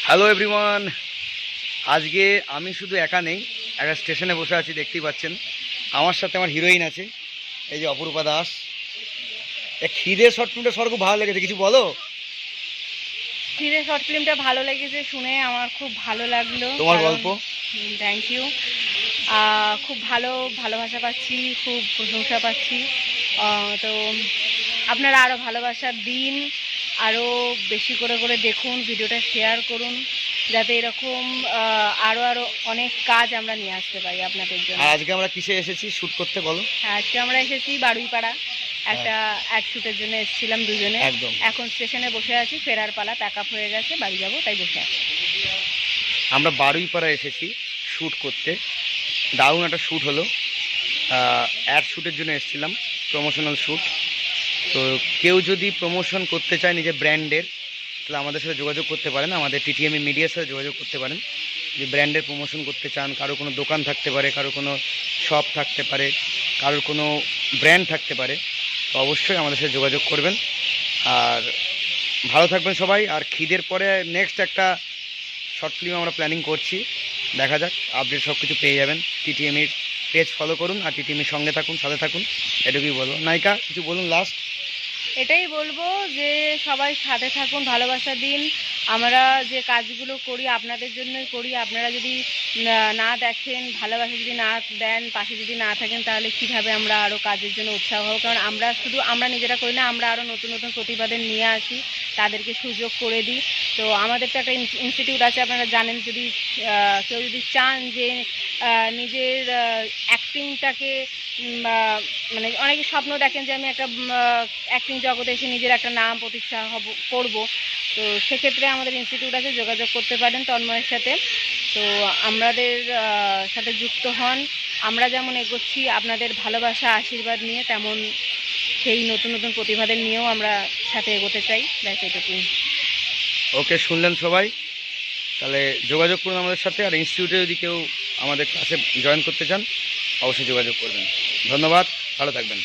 Hello everyone, আজকে আমি শুধু একা নেই, একটা স্টেশনে বসে আছি, দেখতেই পাচ্ছেন। আমার সাথে আমার হিরোইন আছে, এই যে অপরূপা দাস। খিদের শর্ট ফিল্মটা সবার খুব ভালো লেগেছে, কিছু বলো। খিদে শর্ট ফিল্মটা ভালো লেগেছে, শুনে আমার খুব ভালো লাগলো। তোমার গল্প? Thank you. খুব ভালোবাসা পাচ্ছি, খুব প্রশংসা পাচ্ছি। তো আপনারা আরও ভালোবাসার দিন, আরও বেশি করে করে দেখুন, ভিডিওটা শেয়ার করুন, যাতে এরকম আরও অনেক কাজ আমরা নিয়ে আসতে পারি আপনাদের জন্য। আজকে আমরা কিসে এসেছি শ্যুট করতে বলো? আজকে আমরা এসেছি বারুইপাড়া, একটা অ্যাড শ্যুটের জন্য এসেছিলাম দুজনে। একদম। এখন স্টেশনে বসে আছি, ফেরার পালা, প্যাক আপ হয়ে গেছে, বাড়ি যাবো, তাই বসে আছি। আমরা বারুইপাড়া এসেছি শ্যুট করতে। দারুণ একটা শ্যুট হলো, অ্যাড শ্যুটের জন্য এসেছিলাম, প্রমোশনাল শ্যুট। তো কেউ যদি প্রমোশন করতে চায় নিজের ব্র্যান্ডের, তাহলে আমাদের সাথে যোগাযোগ করতে পারেন, আমাদের টিটিএমই মিডিয়ার সাথে যোগাযোগ করতে পারেন। যে ব্র্যান্ডের প্রমোশন করতে চান, কারো কোনো দোকান থাকতে পারে, কারো কোনো শপ থাকতে পারে, কারোর কোনো ব্র্যান্ড থাকতে পারে, তো অবশ্যই আমাদের সাথে যোগাযোগ করবেন। আর ভালো থাকবেন সবাই। আর খিদের পরে নেক্সট একটা শর্ট ফিল্ম আমরা প্ল্যানিং করছি, দেখা যাক, আপডেট সব কিছু পেয়ে যাবেন। টিটিএমির পেজ ফলো করুন আর টিটিএমির সঙ্গে থাকুন, সাথে থাকুন, এটুকুই বলবো। নায়িকা কিছু বলুন লাস্ট। এটাই বলবো যে সবাই সাথে থাকুন, ভালোবাসা দিন। আমরা যে কাজগুলো করি আপনাদের জন্যই করি। আপনারা যদি না দেখেন, ভালোবাসা যদি না দেন, পাশে যদি না থাকেন, তাহলে কিভাবে আমরা আরও কাজের জন্য উৎসাহ হব? কারণ আমরা নিজেরা করি না, আমরা আরও নতুন নতুন প্রতিভাদের নিয়ে আসি, তাদেরকে সুযোগ করে দিই। তো আমাদের তো একটা ইনস্টিটিউট আছে, আপনারা জানেন। যদি কেউ যদি চান যে নিজের অ্যাক্টিংটাকে, মানে অনেকে স্বপ্ন দেখেন যে আমি একটা অ্যাক্টিং জগতে এসে নিজের একটা নাম প্রতিষ্ঠা করব, তো সেক্ষেত্রে আমাদের ইনস্টিটিউট আছে, যোগাযোগ করতে পারেন তন্ময়ের সাথে। তো আমাদের সাথে যুক্ত হন। আমরা যেমন এগোচ্ছি আপনাদের ভালোবাসা আশীর্বাদ নিয়ে, তেমন সেই নতুন নতুন প্রতিভাদের নিয়েও আমরা সাথে এগোতে চাই। ব্যাস এটুকুই। ওকে, শুনলেন সবাই, তাহলে যোগাযোগ করুন আমাদের সাথে। আর ইনস্টিটিউটে যদি কেউ আমাদের ক্লাসে জয়েন করতে চান, অবশ্যই যোগাযোগ করবেন। ধন্যবাদ, ভালো থাকবেন।